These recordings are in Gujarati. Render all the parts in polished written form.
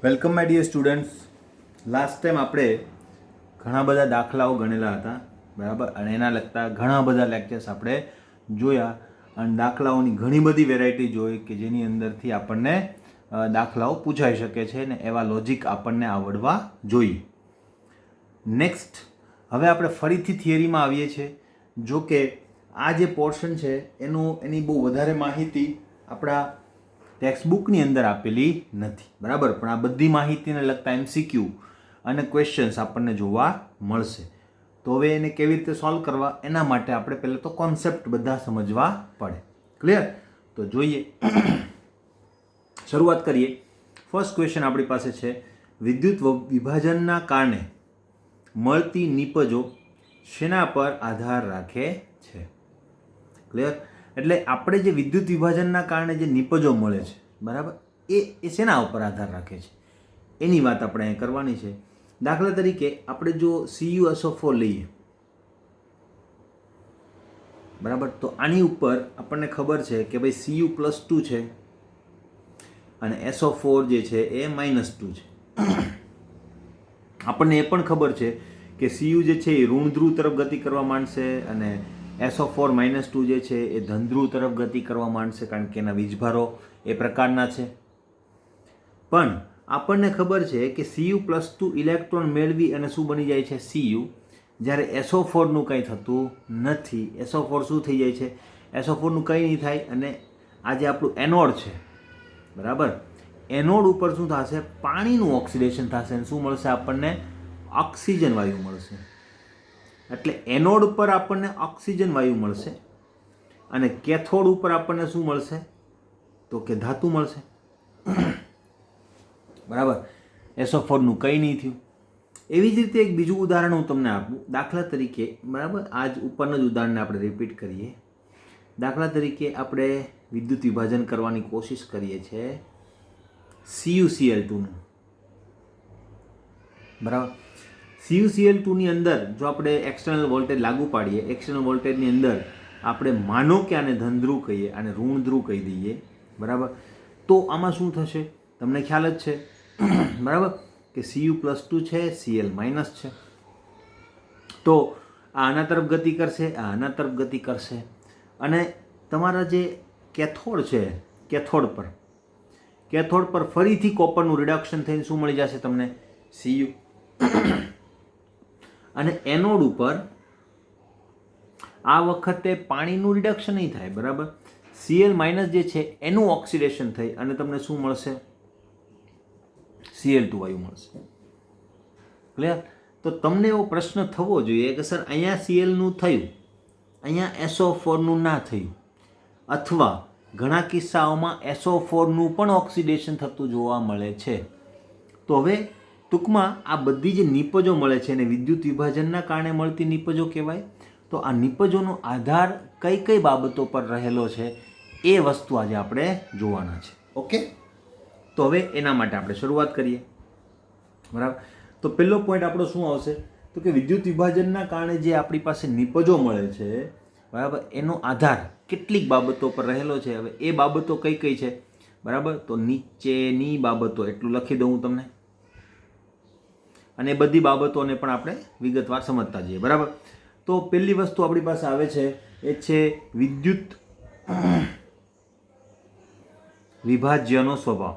Welcome my dear students. Last time આપણે ઘણા બધા દાખલાઓ ગણેલા હતા, બરાબર, અને એના લગતા ઘણા બધા લેક્ચર્સ આપણે જોયા અને દાખલાઓની ઘણી બધી વેરાયટી જોઈ કે જેની અંદરથી આપણને દાખલાઓ પૂછાઈ શકે છે ને એવા લોજિક આપણને આવડવા જોઈએ. નેક્સ્ટ હવે આપણે ફરીથી થિયરીમાં આવીએ છીએ. જો કે આ જે પોર્શન છે એની બહુ વધારે માહિતી આપણા ટેક્સ્ટબુકની અંદર આપેલી નથી, બરાબર, પણ આ બધી માહિતીને લગતા MCQ અને ક્વેશ્ચન્સ આપણને જોવા મળશે. તો હવે એને કેવી રીતે સોલ્વ કરવા એના માટે આપણે પહેલાં તો કોન્સેપ્ટ બધા સમજવા પડે. ક્લિયર? તો જોઈએ, શરૂઆત કરીએ. ફર્સ્ટ ક્વેશ્ચન આપણી પાસે છે, વિદ્યુત વિભાજનના કારણે મળતી નીપજો શેના પર આધાર રાખે છે? ક્લિયર? એટલે આપણે જે વિદ્યુત વિભાજનના કારણે જે નીપજો મળે છે, બરાબર, એ શેના ઉપર આધાર રાખે છે એની વાત આપણે અહીં કરવાની છે. દાખલા તરીકે આપણે જો CuSO4 લઈએ, બરાબર, તો આની ઉપર આપણને ખબર છે કે ભાઈ Cu+2 છે અને SO4 જે છે એ -2 છે. આપણને એ પણ ખબર છે કે Cu જે છે એ ઋણ ધ્રુવ તરફ ગતિ કરવા માંડશે અને SO4 -2 જે છે એ ધન ધ્રુવ તરફ ગતિ કરવા માંડશે, કારણ કે એના વીજભારો એ પ્રકારના છે. પણ આપણને ખબર છે કે Cu+2 ઇલેક્ટ્રોન મેળવી અને શું બની જાય છે? Cu. જ્યારે SO4નું કંઈ થતું નથી. SO4 શું થઈ જાય છે? SO4નું કંઈ નહીં થાય અને આ જે આપણું એનોડ છે, બરાબર, એનોડ ઉપર શું થશે? પાણીનું ઓક્સિડેશન થશે અને શું મળશે આપણને? ઓક્સિજન વાયુ મળશે. એટલે એનોડ ઉપર આપણને ઓક્સિજન વાયુ મળશે અને કેથોડ ઉપર આપણને શું મળશે? તો કે ધાતુ મળશે, બરાબર. SO4નું કંઈ નહીં થયું. એવી જ રીતે એક બીજું ઉદાહરણ હું તમને આપું. દાખલા તરીકે, બરાબર, આ જ ઉપરના જ ઉદાહરણને આપણે રિપીટ કરીએ. દાખલા તરીકે આપણે વિદ્યુત વિભાજન કરવાની કોશિશ કરીએ છીએ CuCl2નું, બરાબર. CuCl2ની અંદર જો આપણે એક્સટર્નલ વોલ્ટેજ લાગુ પાડીએ, એક્સટર્નલ વોલ્ટેજની અંદર આપણે માનો કે આને ધન ધ્રુવ કહીએ અને ઋણ ધ્રુવ કહી દઈએ, બરાબર, તો આમાં શું થશે? તમને ખ્યાલ જ છે, બરાબર, કે Cu+2 છે, Cl- છે. તો આ આના તરફ ગતિ કરશે, આ આના તરફ ગતિ કરશે અને તમારા જે કેથોડ છે, કેથોડ પર ફરીથી કોપરનું રિડક્શન થઈને શું મળી જશે તમને? Cu. અને એનોડ ઉપર આ વખતે પાણીનું રિડક્શન નહીં થાય, બરાબર, Cl- જે છે એનું ઓક્સિડેશન થઈ અને તમને શું મળશે? Cl2 વાયુ મળશે. ક્લિયર? તો તમને એવો પ્રશ્ન થવો જોઈએ કે સર અહીંયા Clનું થયું, અહીંયા SO4નું ના થયું, અથવા ઘણા કિસ્સાઓમાં SO4નું પણ ઓક્સિડેશન થતું જોવા મળે છે. તો હવે ટૂંકમાં આ બધી જે નીપજો મળે છે એને વિદ્યુત વિભાજનના કારણે મળતી નીપજો કહેવાય. તો આ નીપજોનો આધાર કઈ કઈ બાબતો પર રહેલો છે એ વસ્તુ આજે આપણે જોવાના છે. ઓકે, તો હવે એના માટે આપણે શરૂઆત કરીએ, બરાબર. તો પહેલો પોઈન્ટ આપણો શું આવશે? તો કે વિદ્યુત વિભાજનના કારણે જે આપણી પાસે નીપજો મળે છે, બરાબર, એનો આધાર કેટલીક બાબતો પર રહેલો છે. હવે એ બાબતો કઈ કઈ છે, બરાબર, તો નીચેની બાબતો એટલું લખી દઉં હું તમને, અને એ બધી બાબતોને પણ આપણે વિગતવાર સમજતા જઈએ, બરાબર. તો પહેલી વસ્તુ આપણી પાસે આવે છે એ છે વિદ્યુત વિભાજ્યનો સ્વભાવ.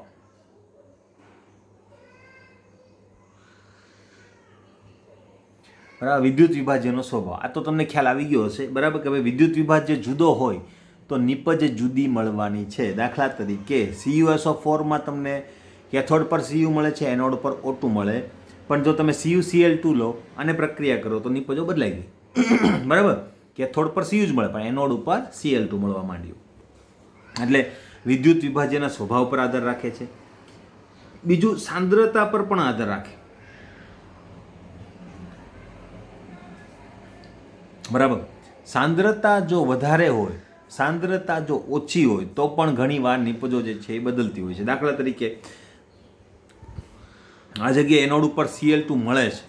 બરાબર, વિદ્યુત વિભાજ્યનો સ્વભાવ. આ તો તમને ખ્યાલ આવી ગયો હશે, બરાબર, કે ભાઈ વિદ્યુત વિભાજ્ય જુદો હોય તો નીપજ જુદી મળવાની છે. દાખલા તરીકે CuSO4માં તમને કેથોડ પર Cu મળે છે, એનોડ પર O2 મળે, પણ જો તમે CuCl2 લો અને પ્રક્રિયા કરો તો નીપજો બદલાઈ ગઈ, બરાબર. કેથોડ પર Cu જ મળે પણ એનોડ ઉપર Cl2 મળવા માંડ્યું. એટલે વિદ્યુત વિભાજ્યના સ્વભાવ પર આધાર રાખે છે. બીજું, સાંદ્રતા પર પણ આધાર રાખે, બરાબર. સાંદ્રતા જો વધારે હોય, સાંદ્રતા જો ઓછી હોય તો પણ ઘણીવાર નીપજો જે છે એ બદલતી હોય છે. દાખલા તરીકે આ જગ્યાએ એનોડ ઉપર Cl2 મળે છે,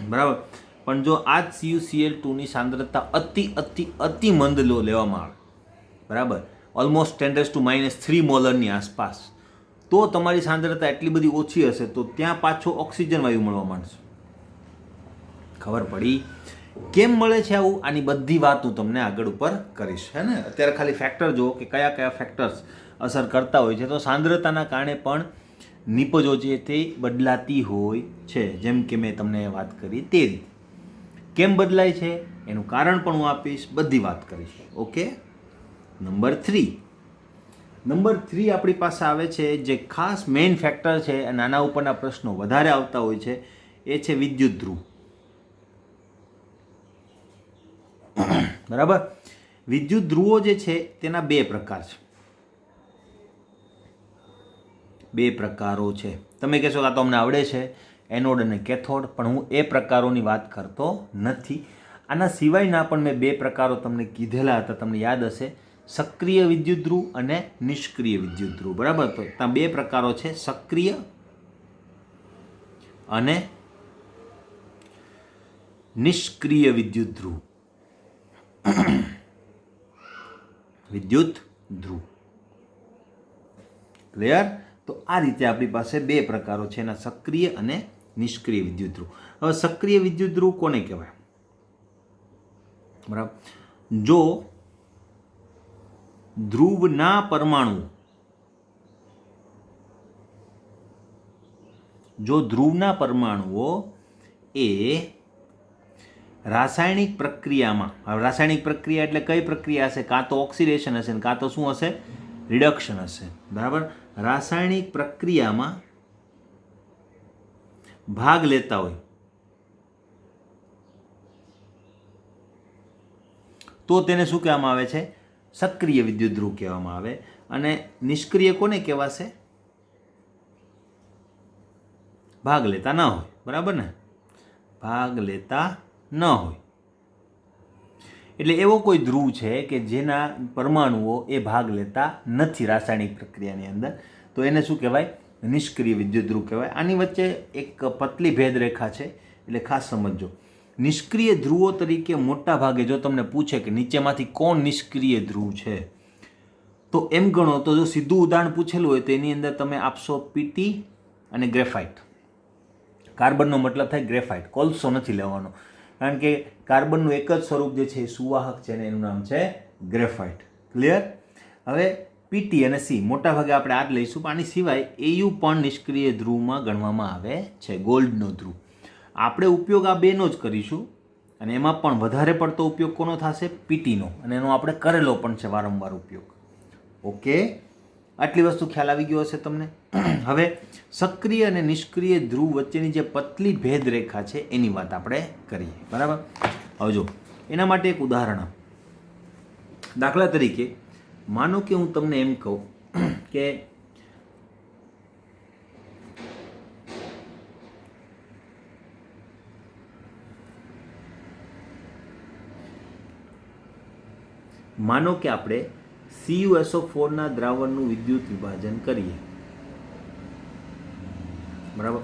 બરાબર, પણ જો આ જ CuCl2ની સાંદ્રતા અતિ મંદ લેવામાં આવે, બરાબર, ઓલમોસ્ટ 10⁻³ મોલરની આસપાસ, તો તમારી સાંદ્રતા એટલી બધી ઓછી હશે તો ત્યાં પાછો ઓક્સિજન વાયુ મળવા માંડશે. ખબર પડી? કેમ મળે છે આવું? આની બધી વાત હું તમને આગળ ઉપર કરીશ, હે ને. અત્યારે ખાલી ફેક્ટર જુઓ કે કયા કયા ફેક્ટર્સ અસર કરતા હોય છે. તો સાંદ્રતાના કારણે પણ નિપજો છે તે બદલાતી હોય છે, જેમ કે મેં તમને વાત કરી તે રીતે. કેમ બદલાય છે એનું કારણ પણ હું આપીશ, બધી વાત કરીશ. ઓકે. નંબર 3 આપણી પાસે આવે છે જે ખાસ મેઇન ફેક્ટર છે અને આના ઉપરના પ્રશ્નો વધારે આવતા હોય છે, એ છે વિદ્યુત ધ્રુવ. બરાબર. વિદ્યુત ધ્રુવો જે છે તેના બે પ્રકાર છે. બે પ્રકારો છે. તમે કહેશો કે આ તો અમને આવડે છે, એનોડ અને કેથોડ, પણ હું એ પ્રકારોની વાત કરતો નથી. આના સિવાયના પણ મેં બે પ્રકારો તમને કીધેલા હતા, તમને યાદ હશે, સક્રિય વિદ્યુત ધ્રુવ અને નિષ્ક્રિય વિદ્યુત ધ્રુવ. બરાબર. તો ત્યાં બે પ્રકારો છે, સક્રિય અને નિષ્ક્રિય વિદ્યુત ધ્રુવ. વિદ્યુત ધ્રુવ. ક્લિયર? તો આ રીતે આપણી પાસે બે પ્રકારો છે, એના સક્રિય અને નિષ્ક્રિય વિદ્યુત ધ્રુવ. હવે સક્રિય વિદ્યુત ધ્રુવ કોને કહેવાય? બરાબર. જો ધ્રુવના પરમાણુઓ એ રાસાયણિક પ્રક્રિયામાં, રાસાયણિક પ્રક્રિયા એટલે કઈ પ્રક્રિયા હશે? કાં તો ઓક્સિડેશન હશે ને કાં તો શું હશે? રિડક્શન હશે. બરાબર. રાસાયણિક પ્રક્રિયામાં ભાગ લેતા હોય તો તેને શું કહેવામાં આવે છે? સક્રિય વિદ્યુત ધ્રુવ કહેવામાં આવે. અને નિષ્ક્રિય કોને કહેવાશે? ભાગ લેતા ન હોય. બરાબર ને? ભાગ લેતા ન હોય. એટલે એવો કોઈ ધ્રુવ છે કે જેના પરમાણુઓ એ ભાગ લેતા નથી રાસાયણિક પ્રક્રિયાની અંદર, તો એને શું કહેવાય? નિષ્ક્રિય વિદ્યુત ધ્રુવ કહેવાય. આની વચ્ચે એક પતલી ભેદરેખા છે, એટલે ખાસ સમજજો. નિષ્ક્રિય ધ્રુવો તરીકે મોટા ભાગે જો તમને પૂછે કે નીચેમાંથી કોણ નિષ્ક્રિય ધ્રુવ છે, તો એમ ગણો તો જો સીધું ઉદાહરણ પૂછેલું હોય તો એની અંદર તમે આપશો પીટી અને ગ્રેફાઇટ. કાર્બનનો મતલબ થાય ગ્રેફાઇટ, કોલસો નથી લેવાનો, કારણ કે કાર્બનનું એક જ સ્વરૂપ જે છે એ સુવાહક છે અને એનું નામ છે ગ્રેફાઇટ. ક્લિયર? હવે પીટી અને સી મોટાભાગે આપણે આ જ લઈશું, પણ આની સિવાય એયુ પણ નિષ્ક્રિય ધ્રુવમાં ગણવામાં આવે છે, ગોલ્ડનો ધ્રુવ. આપણે ઉપયોગ આ બેનો જ કરીશું અને એમાં પણ વધારે પડતો ઉપયોગ કોનો થશે? પીટીનો, અને એનો આપણે કરેલો પણ છે વારંવાર ઉપયોગ. ઓકે. આટલી વસ્તુ ખ્યાલ આવી ગયો હશે તમને. હવે સક્રિય અને નિષ્ક્રિય ધ્રુવ વચ્ચેની જે પતલી ભેદરેખા છે એની વાત આપણે કરીએ. બરાબર. હવે જો એના માટે એક ઉદાહરણ, દાખલા તરીકે માનો કે હું તમને એમ કહું કે આપણે CuSO4 દ્રાવણનું વિદ્યુત વિભાજન કરીએ. બરાબર.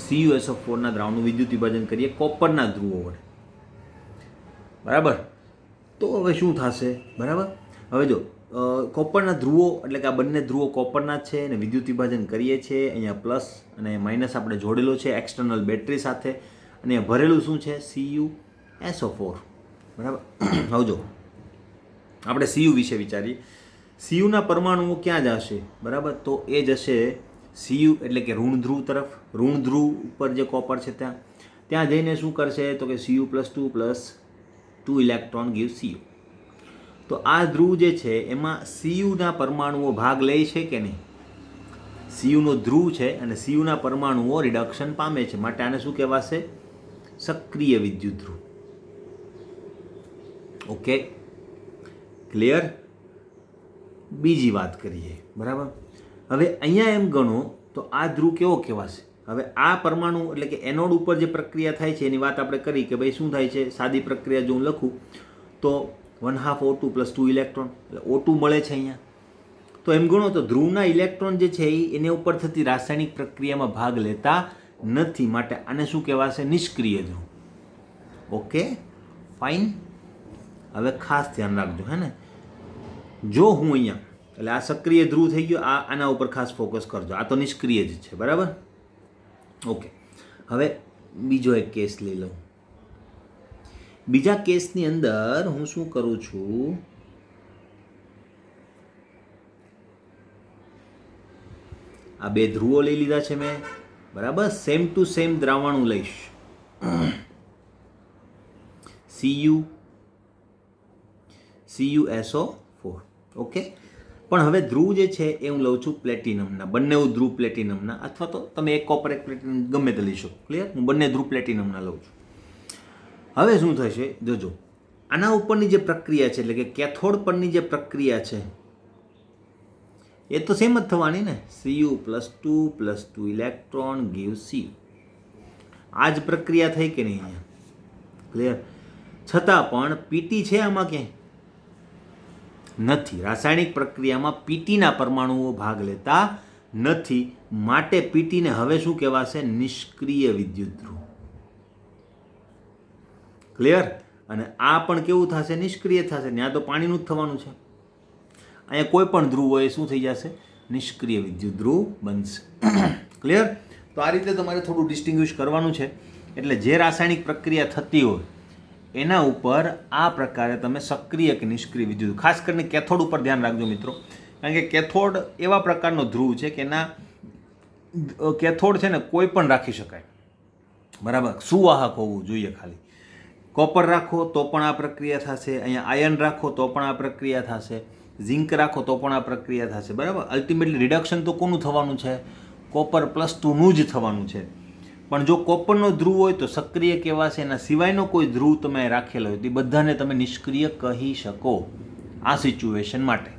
CuSO4 દ્રાવણનું વિદ્યુત વિભાજન કરીએ કોપરના ધ્રુવો વડે. બરાબર. તો હવે શું થશે? બરાબર. હવે જો કોપરના ધ્રુવો એટલે કે આ બંને ધ્રુવો કોપરના જ છે અને વિદ્યુત વિભાજન કરીએ છીએ. અહીંયા પ્લસ અને માઇનસ આપણે જોડેલો છે એક્સટર્નલ બેટરી સાથે, અને ભરેલું શું છે? CuSO4. બરાબર. હવે જો આપણે CU વિશે વિચારીએ. CUના પરમાણુઓ ક્યાં જશે? બરાબર. તો એ જશે CU એટલે કે ઋણ ધ્રુવ તરફ. ઋણ ધ્રુવ ઉપર જે કોપર છે ત્યાં જઈને શું કરશે? તો કે Cu+2 ઇલેક્ટ્રોન ગીવ CU. તો આ ધ્રુવ જે છે એમાં CUના પરમાણુઓ ભાગ લે છે કે નહીં? CUનો ધ્રુવ છે અને CUના પરમાણુઓ રિડક્શન પામે છે, માટે આને શું કહેવાશે? સક્રિય વિદ્યુત ધ્રુવ. ઓકે. ક્લિયર? બીજી વાત કરીએ. બરાબર. હવે અહીંયા એમ ગણો તો આ ધ્રુવ કેવો કહેવાશે? હવે આ પરમાણુ એટલે કે એનોડ ઉપર જે પ્રક્રિયા થાય છે એની વાત આપણે કરી કે ભાઈ શું થાય છે? સાદી પ્રક્રિયા જો હું લખું તો 1/2 O2 + 2 ઇલેક્ટ્રોન, એટલે O2 મળે છે અહીંયા. તો એમ ગણો તો ધ્રુવના ઇલેક્ટ્રોન જે છે એની ઉપર થતી રાસાયણિક પ્રક્રિયામાં ભાગ લેતા નથી, માટે આને શું કહેવાશે? નિષ્ક્રિય ધ્રુવ. Okay, fine. હવે ખાસ ધ્યાન રાખજો, હે ને. જો હું અહીંયા એટલે આ સક્રિય ધ્રુવ થઈ ગયો. આના ઉપર ખાસ ફોકસ કરજો. આ તો નિષ્ક્રિય જ છે, બરાબર. ઓકે, હવે બીજો એક કેસ લઈ લઉં. બીજા કેસની અંદર હું શું કરું છું, આ બે ધ્રુવો લઈ લીધા છે મેં, બરાબર. સેમ ટુ સેમ દ્રાવણ હું લઈશ, CuSO4. ઓકે, પણ હવે ધ્રુવ જે છે એ હું લઉં છું પ્લેટિનમના, બંને ધ્રુવ પ્લેટિનમના, અથવા તો તમે એક કોપર એક પ્લેટિનમ ગમે તે લઈ શકો. ક્લિયર? હું બંને ધ્રુવ પ્લેટિનમના લઉં છું. હવે શું થશે જોજો, આના ઉપરની જે પ્રક્રિયા છે, એટલે કે કેથોડ પરની જે પ્રક્રિયા છે એ તો સેમ જ થવાની ને. Cu+2 electron give Cu. આ જ પ્રક્રિયા થઈ કે નહીં અહીંયા? ક્લિયર? છતાં પણ પીટી છે આમાં ક્યાંય નથી. રાસાયણિક પ્રક્રિયામાં પીટીના પરમાણુઓ ભાગ લેતા નથી. માટે પીટીને હવે શું કહેવાશે? નિષ્ક્રિય વિદ્યુત ધ્રુવ. ક્લિયર? અને આ પણ કેવું થશે? નિષ્ક્રિય થશે. ત્યાં તો પાણીનું જ થવાનું છે. અહીંયા કોઈ પણ ધ્રુવ હોય શું થઈ જશે? નિષ્ક્રિય વિદ્યુત ધ્રુવ બનશે. ક્લિયર? તો આ રીતે તમારે થોડું ડિસ્ટિંગ્વિશ કરવાનું છે. એટલે જે રાસાયણિક પ્રક્રિયા થતી હોય એના ઉપર આ પ્રકારે તમે સક્રિય કે નિષ્ક્રિય વિદ્યુત, ખાસ કરીને કેથોડ ઉપર ધ્યાન રાખજો મિત્રો, કારણ કે કેથોડ એવા પ્રકારનો ધ્રુવ છે કે એના કેથોડ છે ને કોઈ પણ રાખી શકાય, બરાબર. સુવાહક હોવું જોઈએ ખાલી. કોપર રાખો તો પણ આ પ્રક્રિયા થશે, અહીંયા આયર્ન રાખો તો પણ આ પ્રક્રિયા થશે, ઝિંક રાખો તો પણ આ પ્રક્રિયા થશે, બરાબર. અલ્ટિમેટલી રિડક્શન તો કોનું થવાનું છે? Copper+2નું જ થવાનું છે. પણ જો કોપરનો ધ્રુવ હોય તો સક્રિય કહેવાશે, એના સિવાયનો કોઈ ધ્રુવ તમે રાખેલો હોય તો એ બધાને તમે નિષ્ક્રિય કહી શકો. આ સિચ્યુએશન માટે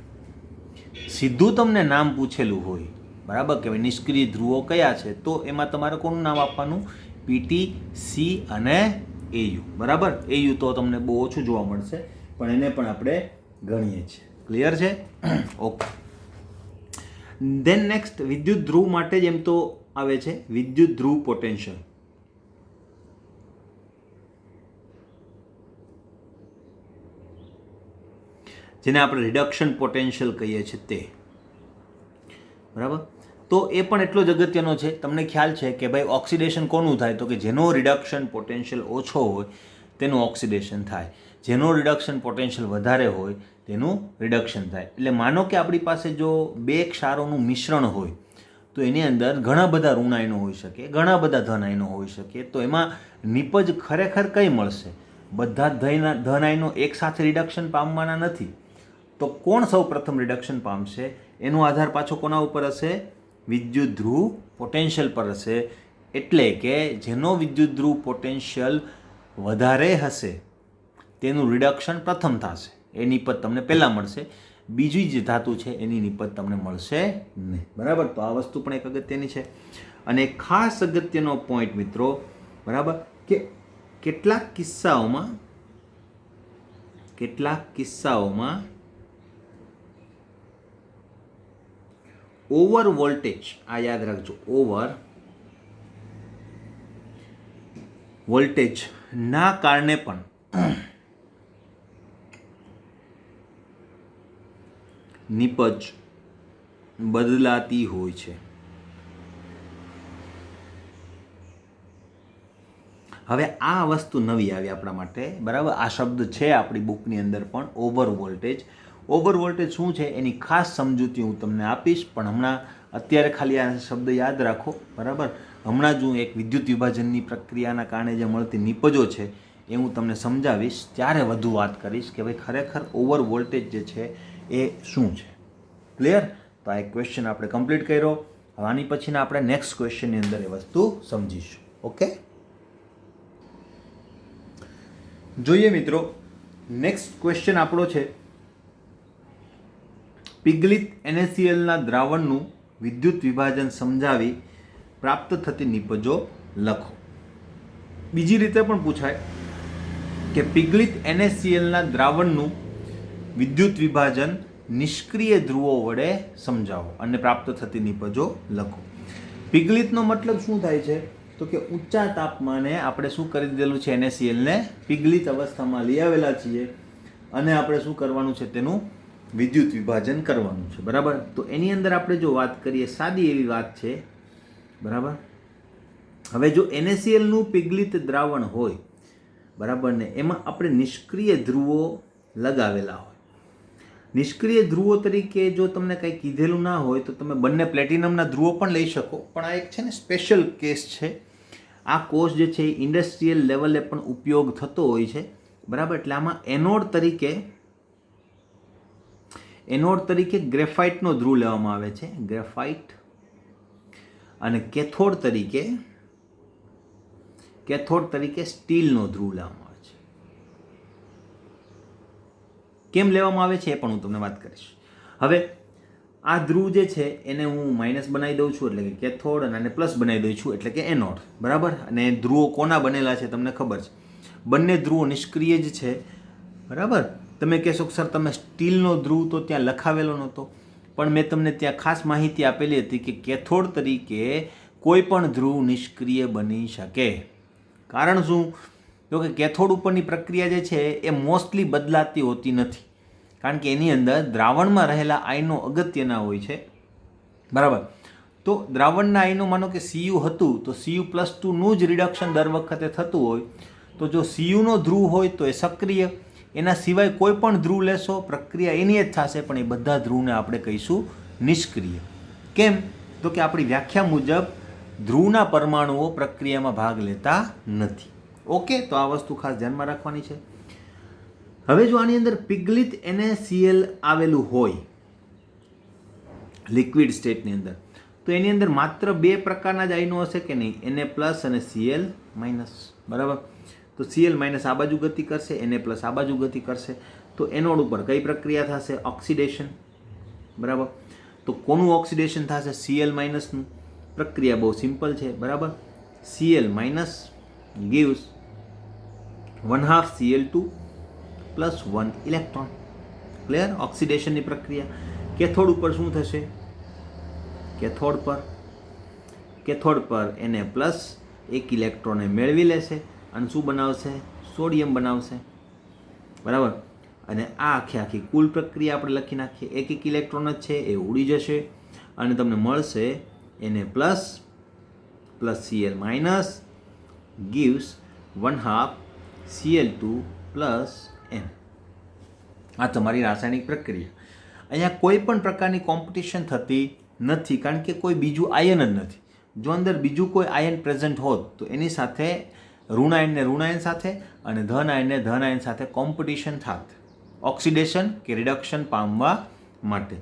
સીધું તમને નામ પૂછેલું હોય, બરાબર, કે ભાઈ નિષ્ક્રિય ધ્રુવો કયા છે, તો એમાં તમારે કોનું નામ આપવાનું? PT, C અને AU, બરાબર. AU તો તમને બહુ ઓછું જોવા મળશે, પણ એને પણ આપણે ગણીએ છીએ. ક્લિયર છે? ઓકે. ધેન નેક્સ્ટ, વિદ્યુત ધ્રુવ માટે જ એમ તો આવે છે વિદ્યુત ધ્રુવ પોટેન્શિયલ. જેને આપણે રિડક્શન પોટેન્શિયલ કહીએ છીએ તે, બરાબર. તો એ પણ એટલો જ અગત્યનો છે. તમને ખ્યાલ છે કે ભાઈ ઓક્સિડેશન કોનું થાય? તો કે જેનો રિડક્શન પોટેન્શિયલ ઓછો હોય તેનું ઓક્સિડેશન થાય, જેનો રિડક્શન પોટેન્શિયલ વધારે હોય તેનું રિડક્શન થાય. એટલે માનો કે આપણી પાસે જો બે ક્ષારોનું મિશ્રણ હોય તો એની અંદર ઘણા બધા ઋણાયનો હોઈ શકે, ઘણા બધા ધનાયનો હોઈ શકે. તો એમાં નિપજ ખરેખર કઈ મળશે? બધા ધનાયનો એક સાથે રિડક્શન પામવાના નથી. તો કોણ સૌ પ્રથમ રિડક્શન પામશે એનો આધાર પાછો કોના ઉપર હશે? વિદ્યુત ધ્રુવ પોટેન્શિયલ પર હશે. એટલે કે જેનો વિદ્યુત ધ્રુવ પોટેન્શિયલ વધારે હશે તેનું રિડક્શન પ્રથમ થશે. એ નિપજ તમને પહેલાં મળશે. બીજી જે ધાતુ છે એની નિપજ તમને મળશે નહીં, બરાબર. તો આ વસ્તુ પણ એક અગત્યની છે. અને ખાસ અગત્યનો પોઈન્ટ મિત્રો, બરાબર, કે કેટલાક કિસ્સાઓમાં ઓવર વોલ્ટેજ, આ યાદ રાખજો, ઓવર વોલ્ટેજ ના કારણે પણ નિપજ બદલાતી હોય છે. હવે આ વસ્તુ નવી આવી આપણા માટે, બરાબર. આ શબ્દ છે આપણી બુકની અંદર પણ, ઓવર વોલ્ટેજ. ઓવર વોલ્ટેજ શું છે એની ખાસ સમજૂતી હું તમને આપીશ, પણ હમણાં અત્યારે ખાલી આ શબ્દ યાદ રાખો, બરાબર. હમણાં જ હું એક વિદ્યુત વિભાજનની પ્રક્રિયાના કારણે જે મળતી નિપજો છે એ હું તમને સમજાવીશ, ત્યારે વધુ વાત કરીશ કે ભાઈ ખરેખર ઓવર વોલ્ટેજ જે છે એ શું છે. ક્લિયર? તો આ એક ક્વેશ્ચન આપણે કમ્પ્લીટ કર્યો. હવે આની પછીના આપણે નેક્સ્ટ ક્વેશ્ચનની અંદર એ વસ્તુ સમજીશું. ઓકે, જોઈએ મિત્રો, નેક્સ્ટ ક્વેશ્ચન આપણો છે પિગલિત NaClના દ્રાવણનું વિદ્યુત વિભાજન સમજાવી પ્રાપ્ત થતી નિપજો લખો. બીજી રીતે પણ પૂછાય કે પિગલિત NaClના દ્રાવણનું વિદ્યુત વિભાજન નિષ્ક્રિય ધ્રુવો વડે સમજાવો અને પ્રાપ્ત થતી નિપજો લખો. પિગલિતનો મતલબ શું થાય છે? તો કે ઊંચા તાપમાને આપણે શું કરી દીધેલું છે? NaClને પિગલિત અવસ્થામાં લઈ આવેલા છીએ અને આપણે શું કરવાનું છે? તેનું વિદ્યુત વિભાજન કરવાનું છે, બરાબર. તો એની અંદર આપણે જો વાત કરીએ, સાદી એવી વાત છે, બરાબર. હવે જો NaCl નું પિગલિત દ્રાવણ હોય, બરાબર, ને એમાં આપણે નિષ્ક્રિય ધ્રુવો લગાવેલા હોય. નિષ્ક્રિય ધ્રુવો તરીકે જો તમને કંઈ કીધેલું ના હોય તો તમે બંને પ્લેટિનમના ધ્રુવો પણ લઈ શકો, પણ આ એક છે ને સ્પેશિયલ કેસ છે. આ કોર્સ જે છે એ ઇન્ડસ્ટ્રીયલ લેવલે પણ ઉપયોગ થતો હોય છે, બરાબર. એટલે આમાં એનોડ તરીકે ગ્રેફાઇટનો ધ્રુવ લેવામાં આવે છે, ગ્રેફાઇટ, અને કેથોડ તરીકે સ્ટીલનો ધ્રુવ લેવામાં આવે છે. કેમ લેવામાં આવે છે એ પણ હું તમને વાત કરીશ. હવે આ ધ્રુવ જે છે એને હું માઇનસ બનાવી દઉં છું એટલે કે કેથોડ, અને આને પ્લસ બનાવી દઉં છું એટલે કે એનોડ, બરાબર. અને ધ્રુવો કોના બનેલા છે તમને ખબર છે, બંને ધ્રુવો નિષ્ક્રિય જ છે, બરાબર. તમે કહેશો કે સર તમે સ્ટીલનો ધ્રુવ તો ત્યાં લખાવેલો નહોતો, પણ મેં તમને ત્યાં ખાસ માહિતી આપેલી હતી કે કેથોડ તરીકે કોઈ પણ ધ્રુવ નિષ્ક્રિય બની શકે. કારણ શું? તો કે કેથોડ ઉપરની પ્રક્રિયા જે છે એ મોસ્ટલી બદલાતી હોતી નથી, કારણ કે એની અંદર દ્રાવણમાં રહેલા આયનો અગત્યના હોય છે, બરાબર. તો દ્રાવણના આયનો માનો કે Cu હતું તો Cu+2નું જ રિડક્શન દર વખતે થતું હોય, તો જો Cuનો ધ્રુવ હોય તો એ સક્રિય, એના સિવાય કોઈ પણ ધ્રુવ લેશો પ્રક્રિયા એની જ થશે, પણ એ બધા ધ્રુવને આપણે કહીશું નિષ્ક્રિય. કેમ? તો કે આપણી વ્યાખ્યા મુજબ ધ્રુવના પરમાણુઓ પ્રક્રિયામાં ભાગ લેતા નથી. ઓકે, તો આ વસ્તુ ખાસ ધ્યાનમાં રાખવાની છે. હવે જો આની અંદર પિગલિત NaCl આવેલું હોય લિક્વિડ સ્ટેટની અંદર, તો એની અંદર માત્ર બે પ્રકારના જ આયનો હશે કે નહીં, Na+ અને Cl-, બરાબર. તો Cl- આ બાજુ ગતિ કરશે, Na+ આ બાજુ ગતિ કરશે. તો એનોડ ઉપર કઈ પ્રક્રિયા થશે? ઓક્સિડેશન, બરાબર. તો કોનું ઓક્સિડેશન થશે? Cl-નું. પ્રક્રિયા બહુ સિમ્પલ છે, બરાબર. Cl- gives 1/2 Cl2 + 1 electron. Clear? ઓક્સિડેશનની પ્રક્રિયા. કેથોડ ઉપર શું થશે? કેથોડ પર Na+ એક ઇલેક્ટ્રોન મેળવી લેશે અને શું બનાવશે? સોડિયમ બનાવશે, બરાબર. અને આ આખી કુલ પ્રક્રિયા આપણે લખી નાખીએ, એક ઇલેક્ટ્રોન જ છે એ ઉડી જશે અને તમને મળશે Na+ + Cl- gives 1/2 Cl2 + n. આ તમારી રાસાયણિક પ્રક્રિયા. અહીંયા કોઈ પણ પ્રકારની કોમ્પિટિશન થતી નથી, કારણ કે કોઈ બીજું આયન જ નથી. જો અંદર બીજું કોઈ આયન પ્રેઝન્ટ હોત તો એની સાથે ઋણ આયનને ઋણ આયન સાથે અને ધન આયનને ધન આયન સાથે કોમ્પિટિશન થાત, ઓક્સિડેશન કે રિડક્શન પામવા માટે.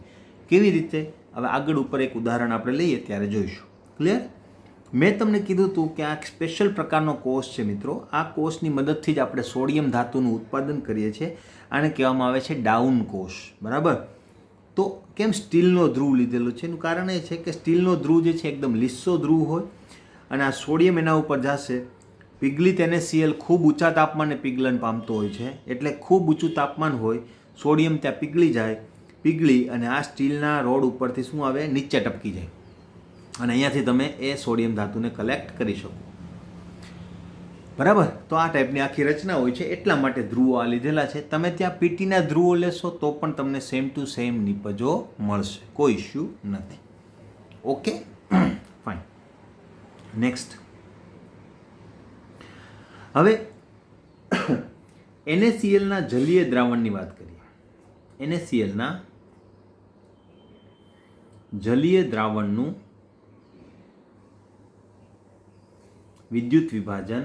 કેવી રીતે? હવે આગળ ઉપર એક ઉદાહરણ આપણે લઈએ ત્યારે જોઈશું. ક્લિયર? મેં તમને કીધું હતું કે આ એક સ્પેશિયલ પ્રકારનો કોષ છે મિત્રો. આ કોષની મદદથી જ આપણે સોડિયમ ધાતુનું ઉત્પાદન કરીએ છીએ. આને કહેવામાં આવે છે ડાઉન કોષ, બરાબર. તો કેમ સ્ટીલનો ધ્રુવ લીધેલો છે? એનું કારણ એ છે કે સ્ટીલનો ધ્રુવ જે છે એકદમ લીસો ધ્રુવ હોય અને આ સોડિયમ એના ઉપર જશે. પિગલિત NaCl ખૂબ ઊંચા તાપમાને પિગલન પામતો હોય છે, એટલે ખૂબ ઊંચું તાપમાન હોય, સોડિયમ ત્યાં પીગળી અને આ સ્ટીલના રોડ ઉપરથી શું આવે? નીચે ટપકી જાય અને અહીંયાથી તમે એ સોડિયમ ધાતુને કલેક્ટ કરી શકો, બરાબર. તો આ ટાઈપની આખી રચના હોય છે, એટલા માટે ધ્રુવો આ લીધેલા છે. તમે ત્યાં પીટીના ધ્રુવો લેશો તો પણ તમને સેમ ટુ સેમ નિપજો મળશે, કોઈ ઇશ્યુ નથી. Okay, fine. નેક્સ્ટ. હવે NaClના જલીય દ્રાવણની વાત કરીએ. NaClના જલીય દ્રાવણનું વિદ્યુત વિભાજન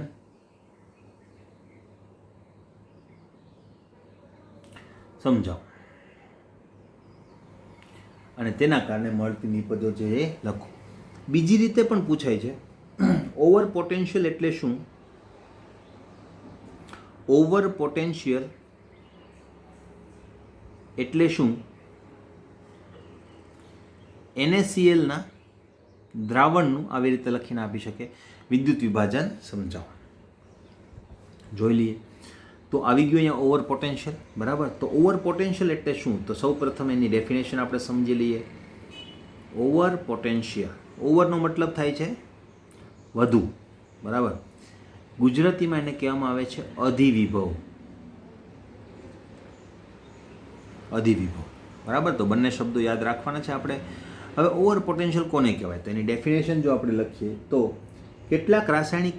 સમજાવો અને તેના કારણે મળતી નિપજો છે એ લખો. બીજી રીતે પણ પૂછાય છે, ઓવર પોટેન્શિયલ એટલે શું? ઓવર પોટેન્શિયલ એટલે શું? NaClના દ્રાવણનું આવી રીતે લખીને આપી શકે, વિદ્યુત વિભાજન સમજાવો. જોઈ લઈએ. તો આવી ગયું અહીંયા ઓવર પોટેન્શિયલ, બરાબર. તો ઓવર પોટેન્શિયલ એટલે શું? તો સૌ પ્રથમ એની ડેફિનેશન આપણે સમજી લઈએ. ઓવર પોટેન્શિયલ, ઓવરનો મતલબ થાય છે વધુ, બરાબર. ગુજરાતીમાં એને કહેવામાં આવે છે અધિવિભવ. અધિવિભવ, બરાબર, તો બંને શબ્દો યાદ રાખવાના છે આપણે. હવે ઓવર પોટેન્શિયલ કોને કહેવાય? તો એની ડેફિનેશન જો આપણે લખીએ તો કેટલાક રાસાયણિક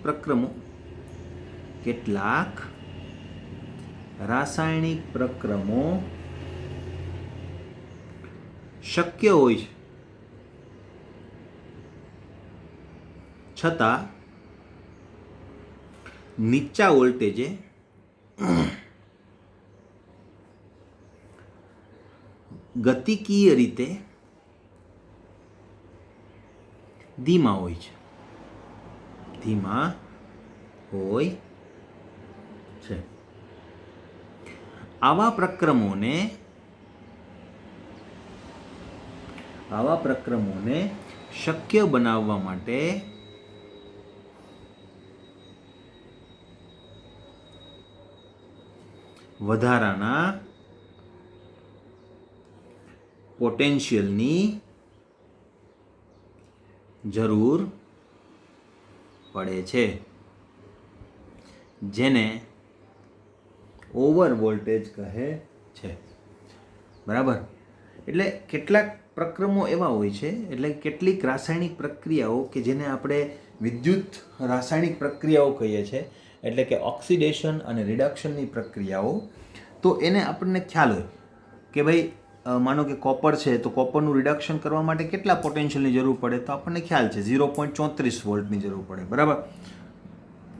પ્રક્રમો શક્ય હોય છે છતાં નીચા વોલ્ટેજે ગતિકીય રીતે ધીમા હોય છે. આવા પ્રક્રમોને શક્ય બનાવવા માટે વધારાના પોટેન્શિયલની જરૂર પડે છે, જેને ઓવર વોલ્ટેજ કહે છે. બરાબર, એટલે કેટલાક પ્રક્રમો એવા હોય છે, એટલે કેટલીક રાસાયણિક પ્રક્રિયાઓ કે જેને આપણે વિદ્યુત રાસાયણિક પ્રક્રિયાઓ કહીએ છીએ, એટલે કે ઓક્સિડેશન અને રિડક્શનની પ્રક્રિયાઓ. તો એને આપણને ખ્યાલ હોય કે ભાઈ માનો કે કોપર છે, તો કોપરનું રિડક્શન કરવા માટે કેટલા પોટેન્શિયલની જરૂર પડે? તો આપણને ખ્યાલ છે 0.34 વોલ્ટની જરૂર પડે. બરાબર,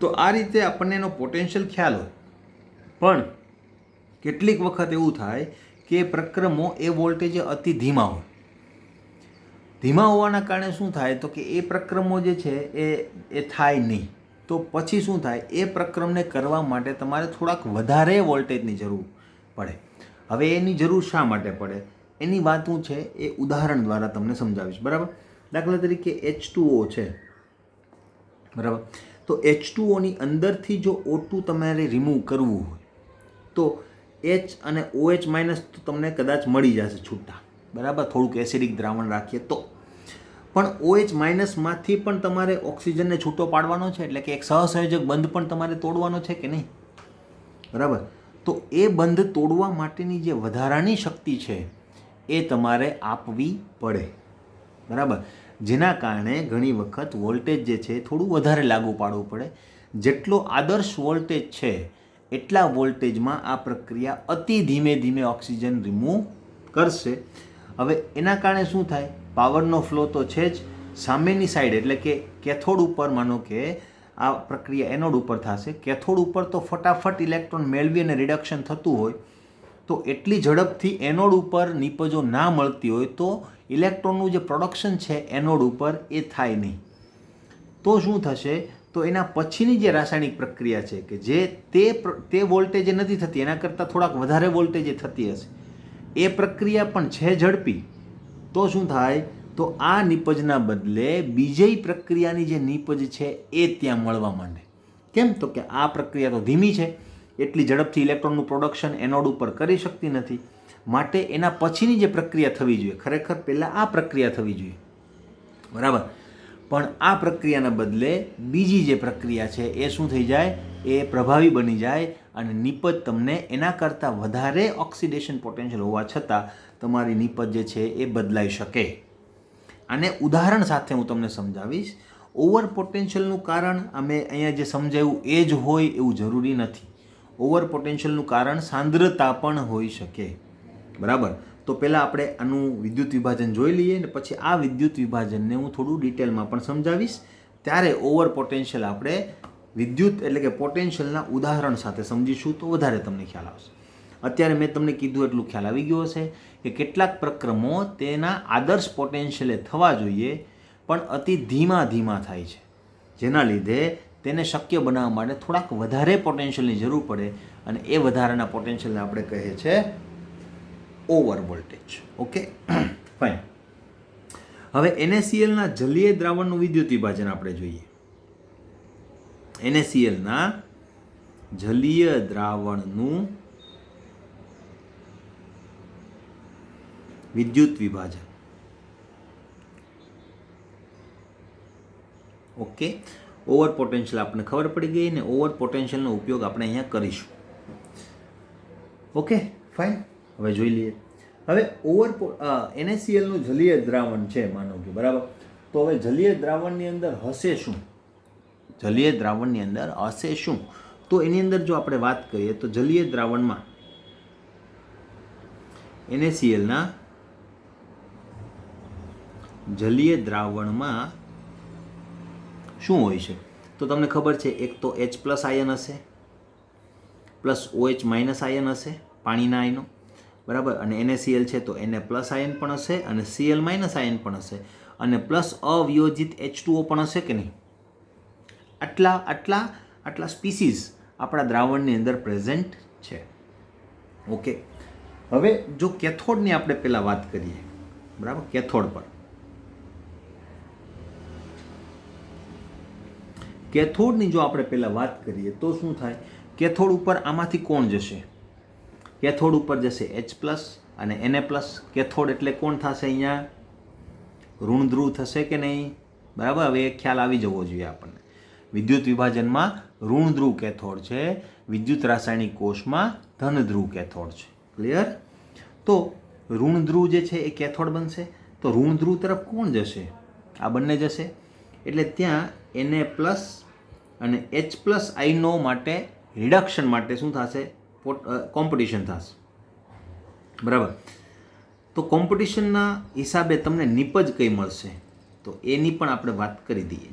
તો આ રીતે આપણને એનો પોટેન્શિયલ ખ્યાલ હોય. પણ કેટલીક વખત એવું થાય કે પ્રક્રમો એ વોલ્ટેજ અતિ ધીમા હોય. ધીમા હોવાના કારણે શું થાય? તો કે એ પ્રક્રમો જે છે એ થાય નહીં. તો પછી શું થાય? એ પ્રક્રમને કરવા માટે તમારે થોડાક વધારે વોલ્ટેજની જરૂર પડે. હવે એની જરૂર શા માટે પડે એની વાત હું છે એ ઉદાહરણ દ્વારા તમને સમજાવીશ. બરાબર, દાખલા તરીકે H2O છે. બરાબર, તો H2Oની અંદરથી જો O2 તમારે રિમૂવ કરવું હોય તો H અને OH માઇનસ તો તમને કદાચ મળી જશે છૂટા. બરાબર, થોડુંક એસિડિક દ્રાવણ રાખીએ તો. પણ OH માઇનસમાંથી પણ તમારે ઓક્સિજનને છૂટો પાડવાનો છે, એટલે કે એક સહસંયોજક બંધ પણ તમારે તોડવાનો છે કે નહીં? બરાબર, તો એ બંધ તોડવા માટેની જે વધારાની શક્તિ છે એ તમારે આપવી પડે. બરાબર, જેના કારણે ઘણી વખત વોલ્ટેજ જે છે થોડું વધારે લાગુ પાડવું પડે. જેટલો આદર્શ વોલ્ટેજ છે એટલા વોલ્ટેજમાં આ પ્રક્રિયા અતિ ધીમે ધીમે ઓક્સિજન રિમૂવ કરશે. હવે એના કારણે શું થાય? પાવરનો ફ્લો તો છે જ. સામેની સાઈડ એટલે કે કેથોડ ઉપર, માનો કે આ પ્રક્રિયા એનોડ ઉપર થશે, કેથોડ ઉપર તો ફટાફટ ઇલેક્ટ્રોન મેળવી અને રિડક્શન થતું હોય, તો એટલી ઝડપથી એનોડ ઉપર નિપજો ના મળતી હોય તો ઇલેક્ટ્રોનનું જે પ્રોડક્શન છે એનોડ ઉપર એ થાય નહીં. તો શું થશે? તો એના પછીની જે રાસાયણિક પ્રક્રિયા છે કે જે તે વોલ્ટેજે નથી થતી, એના કરતાં થોડાક વધારે વોલ્ટેજે થતી હશે, એ પ્રક્રિયા પણ છે ઝડપી. તો શું થાય? તો આ નિપજના બદલે બીજી પ્રક્રિયાની જે નિપજ છે એ ત્યાં મળવા માંડે. કેમ? તો કે આ પ્રક્રિયા તો ધીમી છે, એટલી ઝડપથી ઇલેક્ટ્રોનનું પ્રોડક્શન એનોડ ઉપર કરી શકતી નથી. માટે એના પછીની જે પ્રક્રિયા થવી જોઈએ, ખરેખર પહેલાં આ પ્રક્રિયા થવી જોઈએ. બરાબર, પણ આ પ્રક્રિયાના બદલે બીજી જે પ્રક્રિયા છે એ શું થઈ જાય? એ પ્રભાવી બની જાય અને નિપજ તમને એના કરતાં વધારે ઓક્સિડેશન પોટેન્શિયલ હોવા છતાં તમારી નિપજ જે છે એ બદલાઈ શકે. આને ઉદાહરણ સાથે હું તમને સમજાવીશ. ઓવર પોટેન્શિયલનું કારણ અમે અહીંયા જે સમજાવ્યું એ જ હોય એવું જરૂરી નથી. ઓવર પોટેન્શિયલનું કારણ સાંદ્રતા પણ હોઈ શકે. બરાબર, તો પહેલાં આપણે આનું વિદ્યુત વિભાજન જોઈ લઈએ ને પછી આ વિદ્યુત વિભાજનને હું થોડું ડિટેલમાં પણ સમજાવીશ. ત્યારે ઓવર પોટેન્શિયલ આપણે વિદ્યુત એટલે કે પોટેન્શિયલના ઉદાહરણ સાથે સમજીશું તો વધારે તમને ખ્યાલ આવશે. અત્યારે મેં તમને કીધું એટલું ખ્યાલ આવી ગયો હશે કે કેટલાક પ્રક્રમો તેના આદર્શ પોટેન્શિયલે થવા જોઈએ પણ અતિ ધીમા થાય છે, જેના લીધે તેને શક્ય બનાવવા માટે થોડાક વધારે પોટેન્શિયલની જરૂર પડે અને એ વધારાના પોટેન્શિયલને આપણે કહીએ છીએ ઓવર વોલ્ટેજ. Okay, fine. હવે NaClના જલીય દ્રાવણનું વિદ્યુત વિભાજન આપણે જોઈએ. NaClના જલીય દ્રાવણનું વિદ્યુત વિભાજન. ઓકે, ઓવર પોટેન્શિયલ આપણને ખબર પડી ગઈ ને ઓવર પોટેન્શિયલનો ઉપયોગ આપણે અહીંયા કરીશું. Okay, fine. હવે જોઈ લઈએ. હવે NaCl નું જલીય દ્રાવણ છે માનો કે, બરાબર. તો હવે જલીય દ્રાવણની અંદર હશે શું? જલીય દ્રાવણની અંદર હશે શું? તો એની અંદર જો આપણે વાત કરીએ તો જલીય દ્રાવણમાં NaCl ના જલીય દ્રાવણમાં શું હોય છે? તો તમને ખબર છે, એક તો H+ આયન હશે, પ્લસ OH- આયન હશે, પાણીના આયનો, બરાબર. અને NaCl છે તો Na+ આયન પણ હશે અને Cl- આયન પણ હશે અને પ્લસ અવિયોજિત H2O પણ હશે કે નહીં? આટલા સ્પીસીસ આપણા દ્રાવણની અંદર પ્રેઝન્ટ છે. ઓકે. હવે જો કેથોડની આપણે પહેલાં વાત કરીએ, બરાબર, કેથોડ પર. કેથોડની જો આપણે પહેલાં વાત કરીએ તો શું થાય? કેથોડ ઉપર આમાંથી કોણ જશે? કેથોડ ઉપર જશે H+ અને Na+. કેથોડ એટલે કોણ થશે અહીંયા? ઋણ ધ્રુવ થશે કે નહીં? બરાબર. હવે એક ખ્યાલ આવી જવો જોઈએ આપણને. વિદ્યુત વિભાજનમાં ઋણ ધ્રુવ કેથોડ છે, વિદ્યુત રાસાયણિક કોષમાં ધન ધ્રુવ કેથોડ છે. ક્લિયર? તો ઋણ ધ્રુવ જે છે એ કેથોડ બનશે, તો ઋણ ધ્રુવ તરફ કોણ જશે? આ બંને જશે. એટલે ત્યાં Na+ અને H+ આયનો માટે રિડક્શન માટે શું થશે? કોમ્પિટિશન થશે, બરાબર. તો કોમ્પિટિશનના હિસાબે તમને નિપજ કઈ મળશે? તો એની પણ આપણે વાત કરી દઈએ.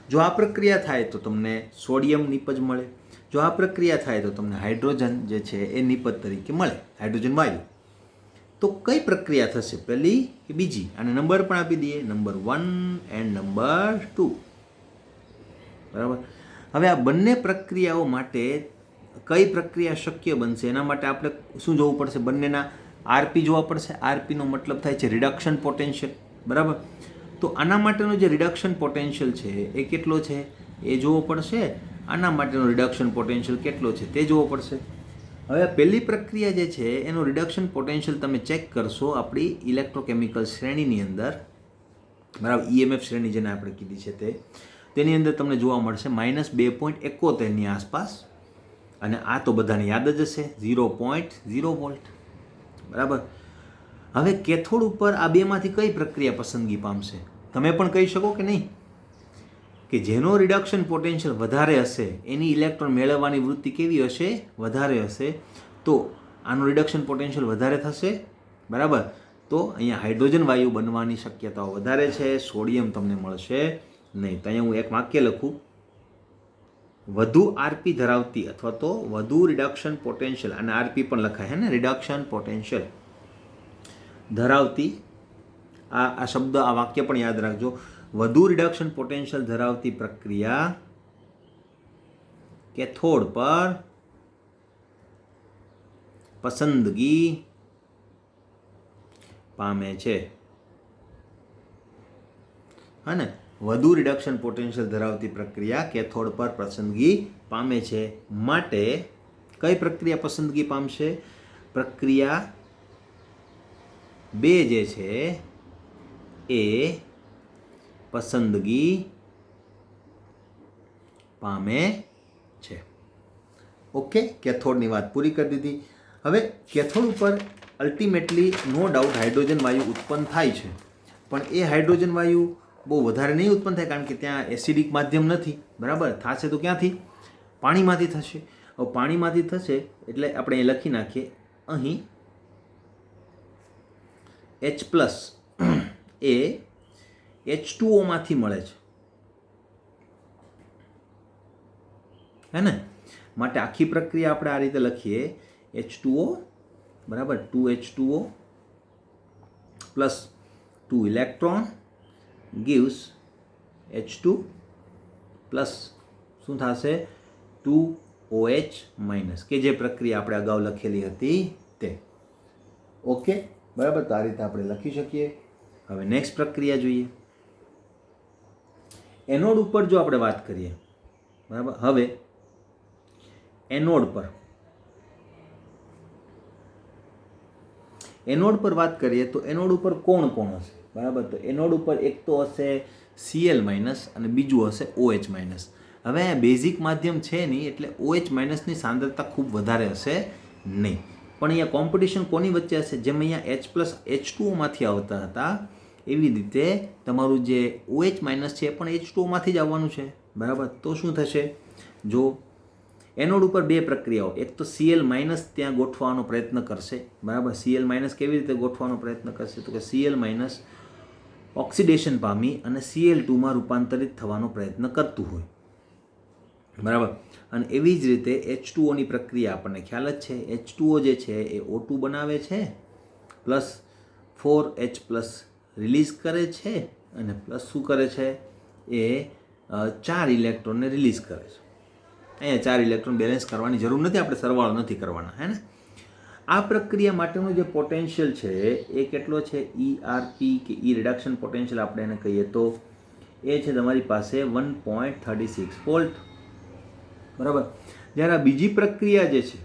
જો આ પ્રક્રિયા થાય તો તમને સોડિયમ નિપજ મળે. જો આ પ્રક્રિયા થાય તો તમને હાઇડ્રોજન જે છે એ નિપજ તરીકે મળે, હાઇડ્રોજન વાયુ. તો કઈ પ્રક્રિયા થશે, પહેલી કે બીજી? અને નંબર પણ આપી દઈએ, નંબર 1 એન્ડ નંબર 2, બરાબર. હવે આ બંને પ્રક્રિયાઓ માટે કઈ પ્રક્રિયા શક્ય બનશે? એના માટે આપણે શું જોવું પડશે? બંનેના આરપી જોવા પડશે. આરપીનો મતલબ થાય છે રિડક્શન પોટેન્શિયલ, બરાબર. તો આના માટેનો જે રિડક્શન પોટેન્શિયલ છે એ કેટલો છે એ જોવો પડશે. આના માટેનો રિડક્શન પોટેન્શિયલ કેટલો છે તે જોવો પડશે. હવે પહેલી પ્રક્રિયા જે છે એનો રિડક્શન પોટેન્શિયલ તમે ચેક કરશો આપણી ઇલેક્ટ્રોકેમિકલ શ્રેણીની અંદર, બરાબર. EMF શ્રેણી જેને આપણે કીધી છે તેની અંદર તમને જોવા મળશે -2.71ની આસપાસ. અને આ તો બધાને યાદ જ હશે, 0.0 વોલ્ટ, બરાબર. હવે કેથોડ ઉપર આ બેમાંથી કઈ પ્રક્રિયા પસંદગી પામશે? તમે પણ કહી શકો કે નહીં, કે જેનો રિડક્શન પોટેન્શિયલ વધારે હશે એની ઇલેક્ટ્રોન મેળવવાની વૃત્તિ કેવી હશે? વધારે હશે. તો આનું રિડક્શન પોટેન્શિયલ વધારે થશે, બરાબર. તો અહીંયા હાઇડ્રોજન વાયુ બનવાની શક્યતાઓ વધારે છે, સોડિયમ તમને મળશે નહીં. તો અહીંયા હું એક વાક્ય લખું, વધુ આરપી ધરાવતી અથવા તો વધુ રિડક્શન પોટેન્શિયલ, અને આરપી પણ લખાય હે ને, રિડક્શન પોટેન્શિયલ ધરાવતી, આ શબ્દ, આ વાક્ય પણ યાદ રાખજો. વધુ રિડક્શન પોટેન્શિયલ ધરાવતી પ્રક્રિયા કેથોડ પર પસંદગી પામે છે. હા ને, વધુ રિડક્શન પોટેન્શિયલ ધરાવતી પ્રક્રિયા કેથોડ પર પસંદગી પામે છે. માટે કઈ પ્રક્રિયા પસંદગી પામશે? પ્રક્રિયા 2 જે છે એ પસંદગી પામે છે. ઓકે, કેથોડની વાત પૂરી કરી દીધી. હવે કેથોડ ઉપર અલ્ટિમેટલી નો ડાઉટ હાઇડ્રોજન વાયુ ઉત્પન્ન થાય છે, પણ એ હાઇડ્રોજન વાયુ બહુ વધારે નહીં ઉત્પન્ન થાય, કારણ કે ત્યાં એસિડિક માધ્યમ નથી, બરાબર. થશે તો ક્યાંથી? પાણીમાંથી થશે. હવે પાણીમાંથી થશે એટલે આપણે એ લખી નાખીએ અહીં H+ એ H2O માંથી મળે છે, હે ને. માટે આખી પ્રક્રિયા આપણે આ રીતે લખીએ, H2O, બરાબર, 2H2O plus 2 electron gives H2 plus શું થશે? 2OH-, કે જે પ્રક્રિયા આપણે અગાઉ લખેલી હતી તે. ઓકે, બરાબર. તો આ રીતે આપણે લખી શકીએ. હવે નેક્સ્ટ પ્રક્રિયા જોઈએ. એનોડ ઉપર જો આપણે વાત કરીએ, બરાબર. હવે એનોડ પર વાત કરીએ તો એનોડ ઉપર કોણ હશે? બરાબર. તો એનોડ ઉપર એક તો હશે Cl- અને બીજું હશે OH-. હવે બેઝિક માધ્યમ છે નહીં એટલે OH- ની સાંદ્રતા ખૂબ વધારે હશે નહીં. પણ અહીંયા કોમ્પિટિશન કોની વચ્ચે હશે? જેમ અહીંયા H+H2ઓમાંથી આવતા હતા એવી રીતે તમારું જે OH- છે એ પણ H2ઓમાંથી જ આવવાનું છે, બરાબર. તો શું થશે? જો એનોડ ઉપર બે પ્રક્રિયાઓ, એક તો Cl- ત્યાં ગોઠવવાનો પ્રયત્ન કરશે, બરાબર. Cl- કેવી રીતે ગોઠવવાનો પ્રયત્ન કરશે? તો કે Cl- ઓક્સિડેશન પામી અને Cl2માં રૂપાંતરિત થવાનો પ્રયત્ન કરતું હોય, બરાબર. અને એવી જ રીતે H2ઓની પ્રક્રિયા આપણને ખ્યાલ જ છે. H2O જે છે એ O2 બનાવે છે, પ્લસ 4H+ રિલીઝ કરે છે અને પ્લસ શું કરે છે? એ 4 ઇલેક્ટ્રોનને રિલીઝ કરે છે. અહીંયા 4 ઇલેક્ટ્રોન બેલેન્સ કરવાની જરૂર નથી, આપણે સરવાળો નથી કરવાના, હે ને. આ પ્રક્રિયા માટેનો જે પોટેન્શિયલ છે એ કેટલો છે? ERP કે ઈ રિડક્શન પોટેન્શિયલ આપણે એને કહીએ તો એ છે તમારી પાસે 1.36 વોલ્ટ, બરાબર. જ્યારે આ બીજી પ્રક્રિયા જે છે,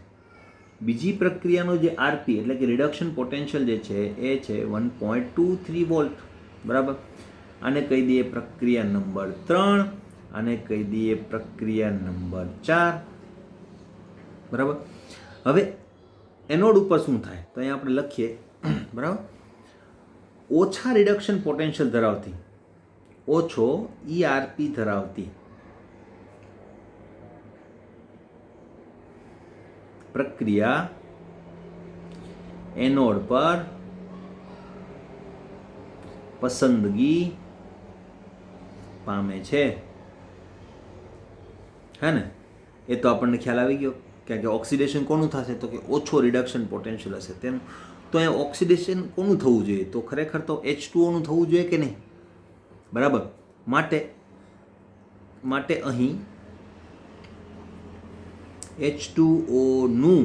બીજી પ્રક્રિયાનો જે RP એટલે કે રિડક્શન પોટેન્શિયલ જે છે એ છે 1.23 વોલ્ટ, બરાબર. આને કહી દઈએ પ્રક્રિયા નંબર 3, આને કહી દઈએ પ્રક્રિયા નંબર 4, બરાબર. હવે એનોડ ઉપર શું થાય? તો અહીંયા આપણે લખીએ, બરાબર. ઓછા રિડક્શન પોટેન્શિયલ ધરાવતી, ઓછો ERP ધરાવતી પ્રક્રિયા એનોડ પર પસંદગી પામે છે, હે ને. એ તો આપણને ખ્યાલ આવી ગયો, કારણ કે ઓક્સિડેશન કોનું થશે? તો કે ઓછો રિડક્શન પોટેન્શિયલ હશે તેનું. તો અહીંયા ઓક્સિડેશન કોનું થવું જોઈએ? તો ખરેખર તો H2Oનું થવું જોઈએ કે નહીં, બરાબર. માટે અહીં H2Oનું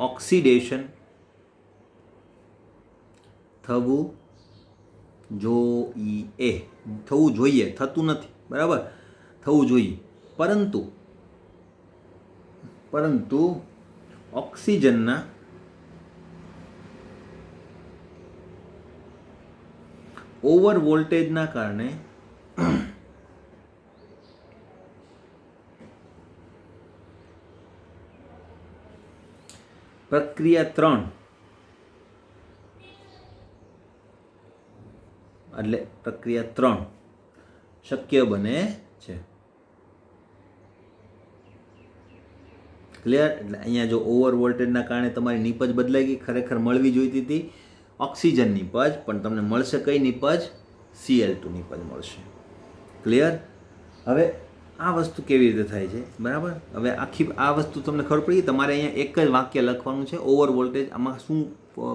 ઓક્સિડેશન થવું જોઈએ, થતું નથી, બરાબર. થવું જોઈએ, પરંતુ ઓક્સિજનના ઓવર વોલ્ટેજના કારણે પ્રક્રિયા 3 એટલે પ્રક્રિયા 3 શક્ય બને છે. ક્લિયર? એટલે અહીંયા જો ઓવર વોલ્ટેજના કારણે તમારી નીપજ બદલાઈ ગઈ, ખરેખર મળવી જોઈતી હતી ઓક્સિજન નીપજ, પણ તમને મળશે કઈ નીપજ? Cl2 નીપજ મળશે. ક્લિયર? હવે આ વસ્તુ કેવી રીતે થાય છે, બરાબર. હવે આખી આ વસ્તુ તમને ખબર પડી. તમારે અહીંયા એક જ વાક્ય લખવાનું છે, ઓવર વોલ્ટેજ આમાં શું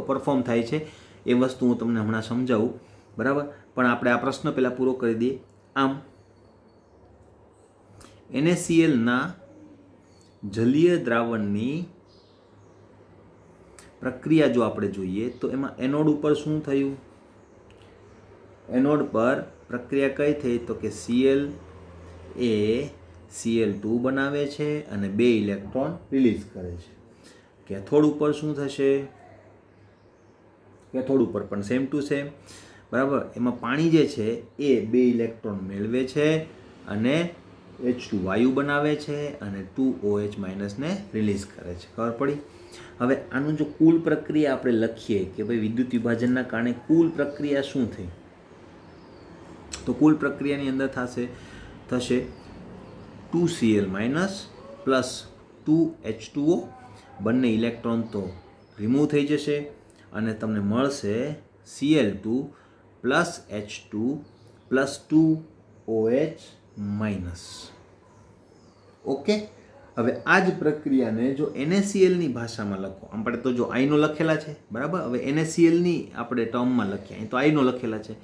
પરફોર્મ થાય છે એ વસ્તુ હું તમને હમણાં સમજાવું, બરાબર. પણ આપણે આ પ્રશ્ન પહેલાં પૂરો કરી દઈએ. આમ NaClના જલીય દ્રાવણની પ્રક્રિયા જો આપણે જોઈએ તો એમાં એનોડ ઉપર શું થયું? એનોડ પર પ્રક્રિયા કઈ થઈ? તો કે Cl એ Cl2 બનાવે છે અને 2 ઇલેક્ટ્રોન રિલીઝ કરે છે. કેથોડ ઉપર શું થશે? કેથોડ ઉપર પણ સેમ ટુ સેમ, બરાબર. એમાં પાણી જે છે એ 2 ઇલેક્ટ્રોન મેળવે છે અને H2 વાયુ બનાવે છે અને 2OH- ને રિલીઝ કરે છે. ખબર પડી? હવે આનું જો કુલ પ્રક્રિયા આપણે લખીએ કે ભાઈ વિદ્યુત વિભાજનના કારણે કુલ પ્રક્રિયા શું થઈ, તો કુલ પ્રક્રિયાની અંદર થશે 2Cl- પ્લસ 2H2O, બંને ઇલેક્ટ્રોન તો રિમૂવ થઈ જશે અને તમને મળશે Cl2 plus H2 plus 2OH-. Okay. હવે આ જ પ્રક્રિયાને જો NaClની ભાષામાં લખો, આપણે તો જો આઈનો લખેલા છે, બરાબર. હવે NaClની આપણે ટર્મમાં લખીએ, અહીં તો આઈનો લખેલા છે,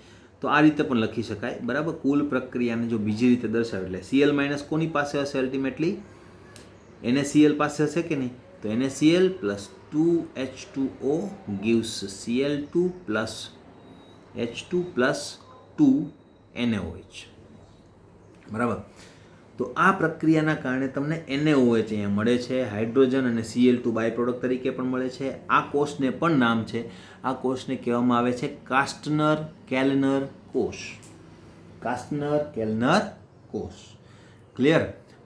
તો આ રીતે પણ લખી શકાય, બરાબર. કુલ પ્રક્રિયાને જો બીજી રીતે દર્શાવે એટલે Cl- કોની પાસે હશે? અલ્ટિમેટલી NaCl પાસે હશે કે નહીં? તો NaCl plus 2H2O gives Cl2 plus H2 plus 2NaOH, બરાબર. તો આ પ્રક્રિયાના કારણે તમને NaOH અહીંયા મળે છે, હાઇડ્રોજન અને Cl2 બાય પ્રોડક્ટ તરીકે પણ મળે છે. આ કોષને પણ નામ છે, આ કોષને કહેવામાં આવે છે કાસ્ટનર-કેલ્નર કોષ. કાસ્ટનર-કેલ્નર કોષ. ક્લિયર?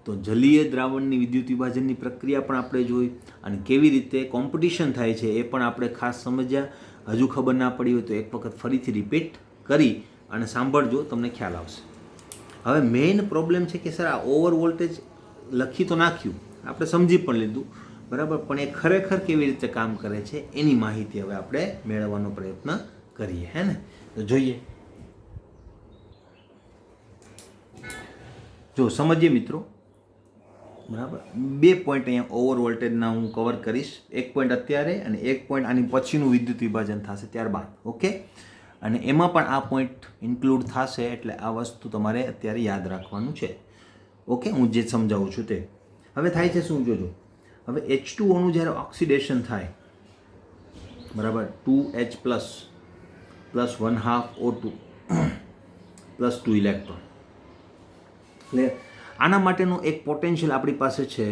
તો જલીય દ્રાવણની વિદ્યુત વિભાજનની પ્રક્રિયા પણ આપણે જોઈ અને કેવી રીતે કોમ્પિટિશન થાય છે એ પણ આપણે ખાસ સમજ્યા. હજુ ખબર ના પડી હોય તો એક વખત ફરીથી રિપીટ કરી અને સાંભળજો, તમને ખ્યાલ આવશે. હવે મેઇન પ્રોબ્લેમ છે કે સર આ ઓવર વોલ્ટેજ લખી તો નાખ્યું, આપણે સમજી પણ લીધું, બરાબર, પણ એ ખરેખર કેવી રીતે કામ કરે છે એની માહિતી હવે આપણે મેળવવાનો પ્રયત્ન કરીએ, હે ને? તો જોઈએ, જો સમજીએ મિત્રો, બરાબર. 2 પોઈન્ટ અહીંયા ઓવર વોલ્ટેજના હું કવર કરીશ. 1 પોઈન્ટ અત્યારે અને 1 પોઈન્ટ આની પછીનું વિદ્યુત વિભાજન થશે ત્યારબાદ, ઓકે? અને એમાં પણ આ પોઈન્ટ ઇન્ક્લુડ થશે, એટલે આ વસ્તુ તમારે અત્યારે યાદ રાખવાનું છે, ઓકે? હું જે સમજાવું છું તે. હવે થાય છે શું, જોજો. હવે H2O નું જ્યારે ઓક્સિડેશન થાય, બરાબર, 2H plus 1/2 O2 plus 2 electron, clear? આના માટેનું એક પોટેન્શિયલ આપણી પાસે છે,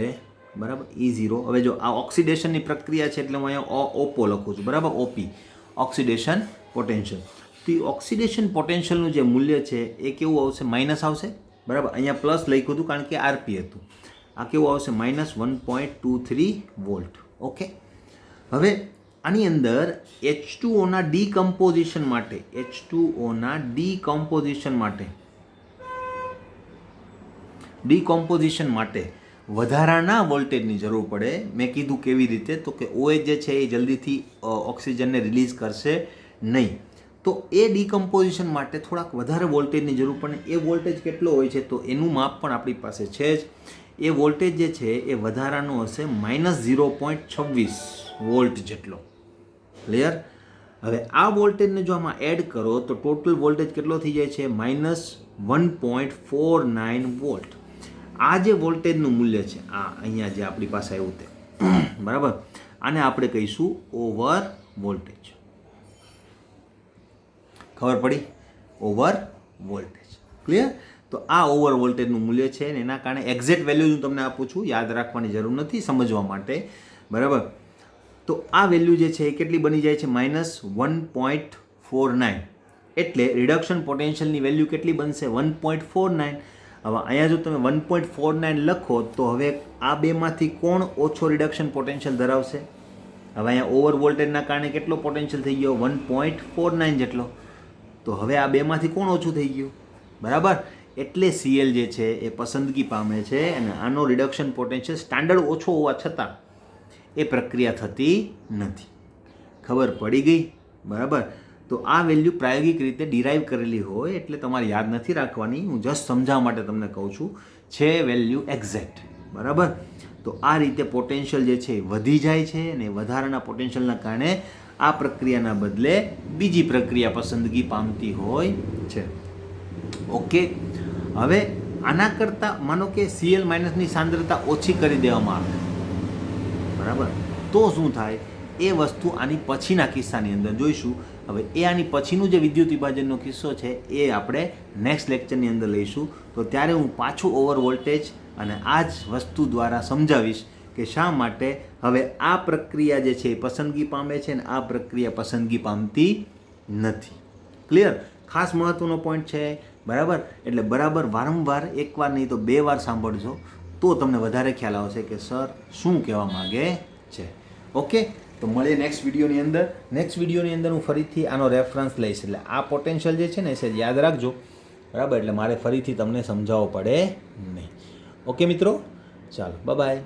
બરાબર, E0. હવે જો આ ઓક્સિડેશનની પ્રક્રિયા છે એટલે હું અહીંયા ઓપો લખું છું, બરાબર, OP, ઓક્સિડેશન પોટેન્શિયલ. તો એ ઓક્સિડેશન પોટેન્શિયલનું જે મૂલ્ય છે એ કેવું આવશે? માઇનસ આવશે, બરાબર. અહીંયા પ્લસ લખ્યું હતું કારણ કે RP હતું. આ કેવું આવશે? -1.23 વોલ્ટ, ઓકે? હવે આની અંદર H2Oના ડીકમ્પોઝિશન માટે વધારાના વોલ્ટેજની જરૂર પડે. મેં કીધું કેવી રીતે, તો કે OH જે છે એ જલ્દીથી ઓક્સિજનને રિલીઝ કરશે નહીં, તો એ ડીકમ્પોઝિશન માટે થોડાક વધારે વોલ્ટેજની જરૂર પડે. એ વોલ્ટેજ કેટલો હોય છે? તો એનું માપ પણ આપણી પાસે છે જ. એ વોલ્ટેજ જે છે એ વધારાનો હશે -0.26 વોલ્ટ જેટલો, ક્લિયર? હવે આ વોલ્ટેજને જો આમાં એડ કરો તો ટોટલ વોલ્ટેજ કેટલો થઈ જાય છે? -1.49 વોલ્ટ. આ જે વોલ્ટેજનું મૂલ્ય છે, આ અહીંયા જે આપણી પાસે આવ્યું તે, બરાબર, આને આપણે કહીશું ઓવર વોલ્ટેજ. ખબર પડી? Over voltage, clear? તો આ ઓવર વોલ્ટેજનું મૂલ્ય છે ને એના કારણે એક્ઝેક્ટ વેલ્યુ હું તમને આપું છું, યાદ રાખવાની જરૂર નથી સમજવા માટે, બરાબર. તો આ વેલ્યુ જે છે એ કેટલી બની જાય છે? -1.49. એટલે રિડક્શન પોટેન્શિયલની વેલ્યુ કેટલી બનશે? 1.49. હવે અહીંયા જો તમે 1.49 લખો તો હવે આ બેમાંથી કોણ ઓછો રિડક્શન પોટેન્શિયલ ધરાવશે? હવે અહીંયા ઓવર વોલ્ટેજના કારણે કેટલો પોટેન્શિયલ થઈ ગયો? 1.49 જેટલો. તો હવે આ બેમાંથી કોણ ઓછું થઈ ગયું? બરાબર. એટલે Cl જે છે એ પસંદગી પામે છે અને આનો રિડક્શન પોટેન્શિયલ સ્ટાન્ડર્ડ ઓછો હોવા છતાં એ પ્રક્રિયા થતી નથી. ખબર પડી ગઈ? બરાબર. તો આ વેલ્યુ પ્રાયોગિક રીતે ડિરાઈવ કરેલી હોય એટલે તમારે યાદ નથી રાખવાની, હું જસ્ટ સમજાવવા માટે તમને કહું છું, છે વેલ્યુ એક્ઝેક્ટ, બરાબર. તો આ રીતે પોટેન્શિયલ જે છે એ વધી જાય છે અને વધારાના પોટેન્શિયલના કારણે આ પ્રક્રિયાના બદલે બીજી પ્રક્રિયા પસંદગી પામતી હોય છે, ઓકે? હવે આના કરતાં માનો કે Cl- ની સાંદ્રતા ઓછી કરી દેવામાં આવે, બરાબર, તો શું થાય? એ વસ્તુ આની પછીના કિસ્સાની અંદર જોઈશું. હવે એ આની પછીનું જે વિદ્યુત વિભાજનનો કિસ્સો છે એ આપણે નેક્સ્ટ લેક્ચરની અંદર લઈશું. તો ત્યારે હું પાછું ઓવર વોલ્ટેજ અને આ જ વસ્તુ દ્વારા સમજાવીશ કે શા માટે હવે આ પ્રક્રિયા જે છે એ પસંદગી પામે છે અને આ પ્રક્રિયા પસંદગી પામતી નથી. ક્લિયર? ખાસ મહત્વનો પોઈન્ટ છે, બરાબર. એટલે બરાબર વારંવાર, એકવાર નહીં તો 2 વાર સાંભળજો તો તમને વધારે ખ્યાલ આવશે કે સર શું કહેવા માગે છે, ઓકે? તો મળીએ નેક્સ્ટ વિડીયોની અંદર. નેક્સ્ટ વિડીયોની અંદર હું ફરીથી આનો રેફરન્સ લઈશ, એટલે આ પોટેન્શિયલ જે છે ને એ યાદ રાખજો, બરાબર. એટલે મારે ફરીથી તમને સમજાવવો પડે નહીં, ઓકે મિત્રો? ચાલો, બાય.